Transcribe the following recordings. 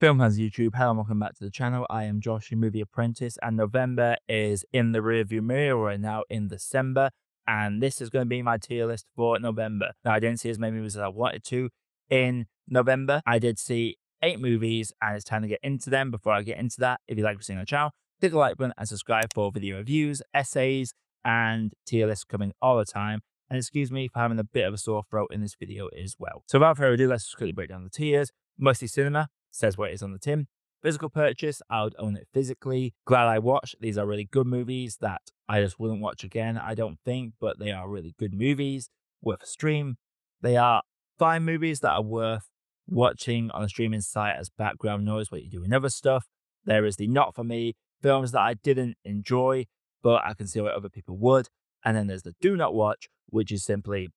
Film Has YouTube. Hello and welcome back to the channel. I am Josh, your Movie Apprentice, and November is in the rearview mirror. We're now in December, and this is going to be my tier list for November. Now, I didn't see as many movies as I wanted to in November. I did see 8 movies, and it's time to get into them. Before I get into that, if you like what you're seeing on the channel, click the like button and subscribe for video reviews, essays, and tier lists coming all the time. And excuse me for having a bit of a sore throat in this video as well. So without further ado, let's just quickly break down the tiers. Mostly cinema, says what it is on the tin. Physical purchase, I would own it physically. Glad I watched. These are really good movies that I just wouldn't watch again, I don't think, but they are really good movies, worth a stream. They are fine movies that are worth watching on a streaming site as background noise while you're doing other stuff. There is the not for me films that I didn't enjoy, but I can see what other people would. And then there's the do not watch, which is simply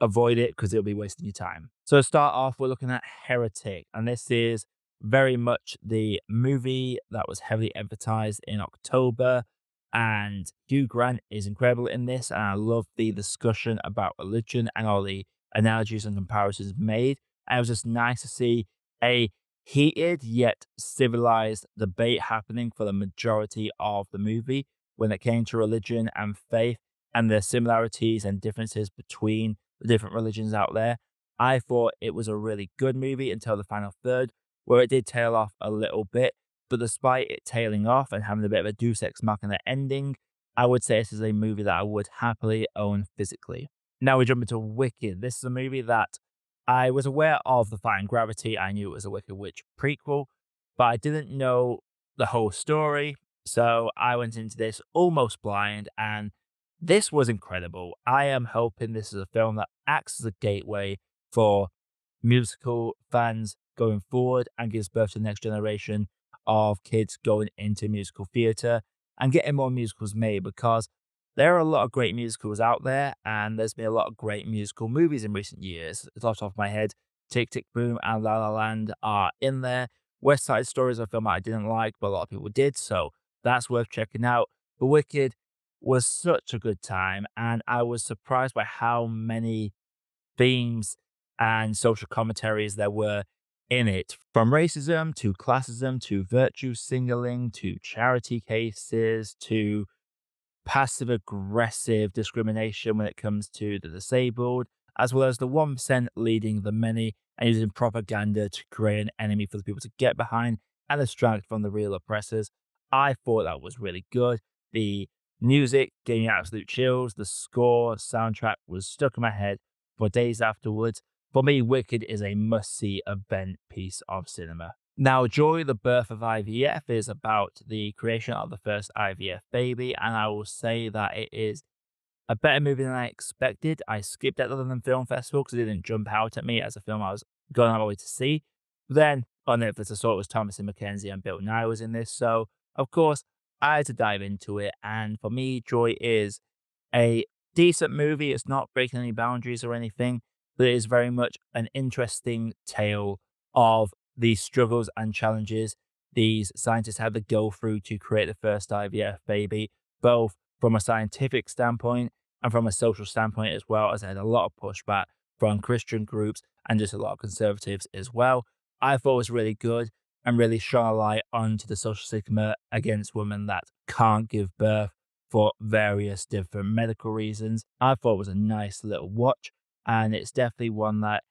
avoid it because it'll be wasting your time. So to start off, we're looking at Heretic, and this is very much the movie that was heavily advertised in October. And Hugh Grant is incredible in this, and I love the discussion about religion and all the analogies and comparisons made. And it was just nice to see a heated yet civilized debate happening for the majority of the movie when it came to religion and faith and the similarities and differences between the different religions out there. I thought it was a really good movie until the final third, where it did tail off a little bit. But despite it tailing off and having a bit of a deus ex machina ending, I would say this is a movie that I would happily own physically. Now we jump into Wicked. This is a movie that I was aware of Defying Gravity. I knew it was a Wicked Witch prequel, but I didn't know the whole story. So I went into this almost blind, and this was incredible. I am hoping this is a film that acts as a gateway for musical fans going forward and gives birth to the next generation of kids going into musical theatre and getting more musicals made, because there are a lot of great musicals out there and there's been a lot of great musical movies in recent years. It's off the top of my head, Tick Tick Boom and La La Land are in there. West Side Story is a film that I didn't like, but a lot of people did, so that's worth checking out. But Wicked was such a good time, and I was surprised by how many themes and social commentaries there were in it, from racism to classism to virtue signaling to charity cases to passive aggressive discrimination when it comes to the disabled, as well as the 1% leading the many and using propaganda to create an enemy for the people to get behind and distract from the real oppressors. I thought that was really good. The music gave me absolute chills. The score, soundtrack was stuck in my head for days afterwards. For me, Wicked is a must-see event piece of cinema. Now, Joy, the Birth of IVF is about the creation of the first IVF baby, and I will say that it is a better movie than I expected. I skipped at the London Film Festival because it didn't jump out at me as a film I was going on my way to see. But then on Netflix, I saw it was Thomas and Mackenzie and Bill Nye was in this, so of course I had to dive into it. And for me, Joy is a decent movie. It's not breaking any boundaries or anything, but it is very much an interesting tale of these struggles and challenges these scientists have to go through to create the first IVF baby, both from a scientific standpoint and from a social standpoint as well, as I had a lot of pushback from Christian groups and just a lot of conservatives as well. I thought it was really good and really shone a light onto the social stigma against women that can't give birth for various different medical reasons. I thought it was a nice little watch, and it's definitely one that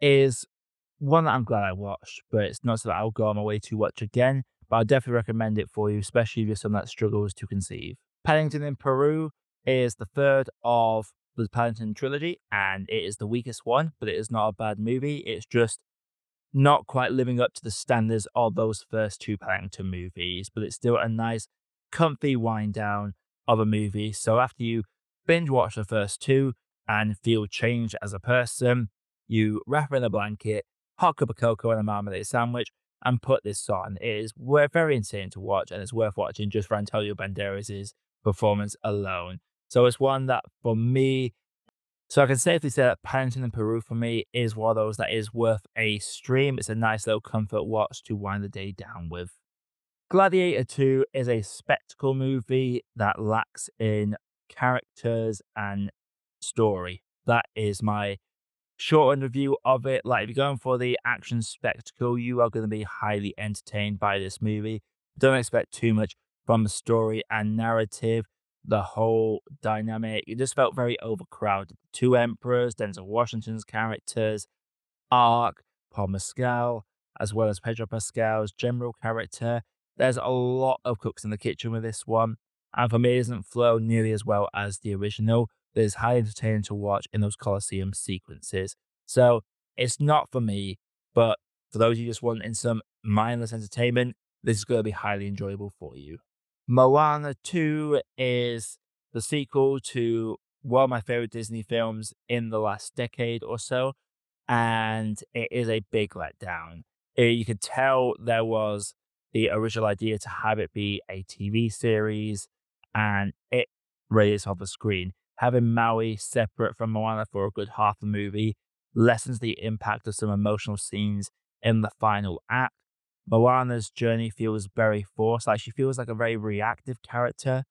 I'm glad I watched, but it's not so that I'll go on my way to watch again. But I'll definitely recommend it for you, especially if you're someone that struggles to conceive. Paddington in Peru is the third of the Paddington trilogy, and it is the weakest one, but it is not a bad movie. It's just not quite living up to the standards of those first 2 Paddington movies, but it's still a nice, comfy wind down of a movie. So after you binge watch the first 2 and feel changed as a person, you wrap in a blanket, hot cup of cocoa and a marmalade sandwich, and put this on. It is very insane to watch, and it's worth watching just for Antonio Banderas' performance alone. So it's one that, for me, so I can safely say that Paddington in Peru for me is one of those that is worth a stream. It's a nice little comfort watch to wind the day down with. Gladiator 2 is a spectacle movie that lacks in characters and story. That is my short review of it. Like, if you're going for the action spectacle, you are going to be highly entertained by this movie. Don't expect too much from the story and narrative. The whole dynamic, it just felt very overcrowded. Two emperors, Denzel Washington's characters, arc, Paul Mescal, as well as Pedro Pascal's general character. There's a lot of cooks in the kitchen with this one, and for me, it doesn't flow nearly as well as the original. That is highly entertaining to watch in those Colosseum sequences. So it's not for me, but for those of you just wanting some mindless entertainment, this is going to be highly enjoyable for you. Moana 2 is the sequel to one of my favorite Disney films in the last decade or so, and it is a big letdown. You could tell there was the original idea to have it be a TV series, and it really is off the screen. Having Maui separate from Moana for a good half the movie lessens the impact of some emotional scenes in the final act. Moana's journey feels very forced, like she feels like a very reactive character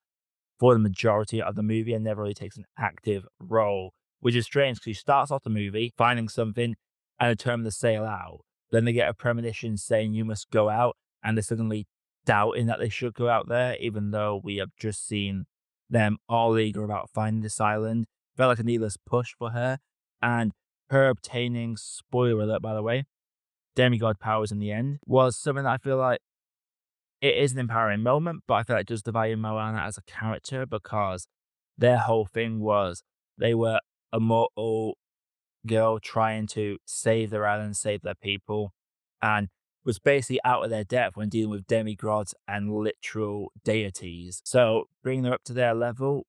for the majority of the movie and never really takes an active role, which is strange because she starts off the movie finding something and determined to sail out. Then they get a premonition saying you must go out, and they're suddenly doubting that they should go out there, even though we have just seen them all eager about finding this island. Felt like a needless push for her, and her obtaining, spoiler alert by the way, demigod powers in the end was something that I feel like it is an empowering moment, but I feel like it does devalue Moana as a character because their whole thing was they were a mortal girl trying to save their island, save their people, and was basically out of their depth when dealing with demigods and literal deities. So bringing her up to their level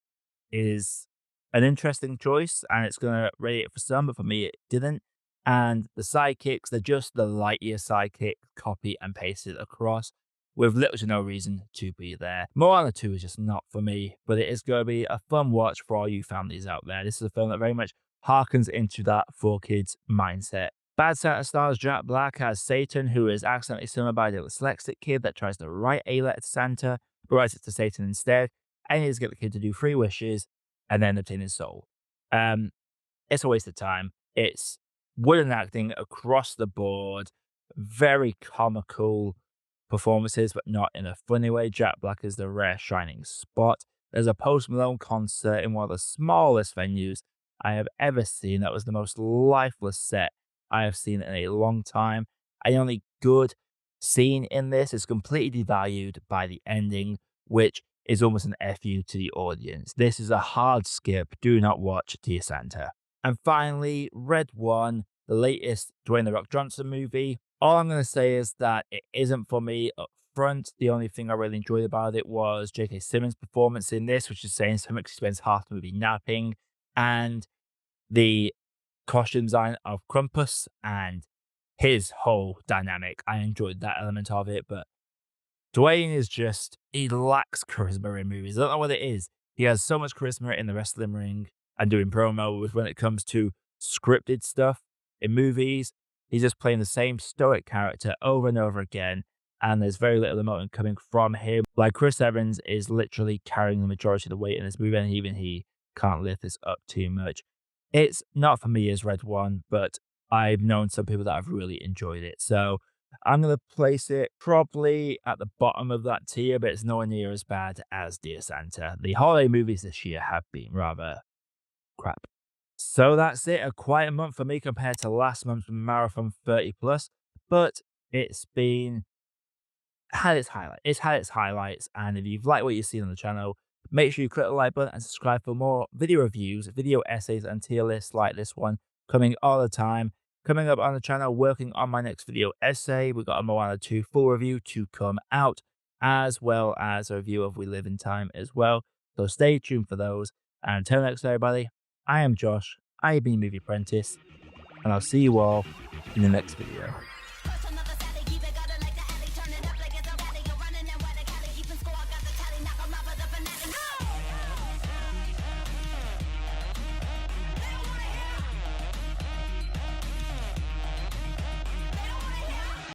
is an interesting choice, and it's going to rate it for some, but for me, it didn't. And the sidekicks, they're just the Lightyear sidekick, copy and pasted across with little to no reason to be there. Moana 2 is just not for me, but it is going to be a fun watch for all you families out there. This is a film that very much harkens into that for kids mindset. Bad Santa stars Jack Black as Satan, who is accidentally summoned by a dyslexic kid that tries to write a letter to Santa, but writes it to Satan instead, and he needs to get the kid to do 3 wishes and then obtain his soul. It's a waste of time. It's wooden acting across the board, very comical performances, but not in a funny way. Jack Black is the rare shining spot. There's a Post Malone concert in one of the smallest venues I have ever seen. That was the most lifeless set I have seen in a long time. And the only good scene in this is completely devalued by the ending, which is almost an FU to the audience. This is a hard skip. Do not watch Dear Santa. And finally, Red One, the latest Dwayne The Rock Johnson movie. All I'm going to say is that it isn't for me up front. The only thing I really enjoyed about it was J.K. Simmons' performance in this, which is saying so much. He spends half the movie napping, and the costume design of Krampus and his whole dynamic. I enjoyed that element of it, but Dwayne is just, he lacks charisma in movies. I don't know what it is. He has so much charisma in the wrestling ring and doing promos when it comes to scripted stuff in movies. He's just playing the same stoic character over and over again, and there's very little emotion coming from him. Like Chris Evans is literally carrying the majority of the weight in this movie, and even he can't lift this up too much. It's not for me as Red One, but I've known some people that have really enjoyed it. So I'm going to place it probably at the bottom of that tier, but it's nowhere near as bad as Dear Santa. The holiday movies this year have been rather crap. So that's it. A quiet month for me compared to last month's Marathon 30 plus, but it's had its highlights. It's had its highlights, and if you've liked what you've seen on the channel, make sure you click the like button and subscribe for more video reviews, video essays, and tier lists like this one coming all the time. Coming up on the channel, working on my next video essay, we've got a Moana 2 full review to come out, as well as a review of We Live in Time as well. So stay tuned for those. And until next, everybody, I am Josh, I have been Movie Apprentice, and I'll see you all in the next video.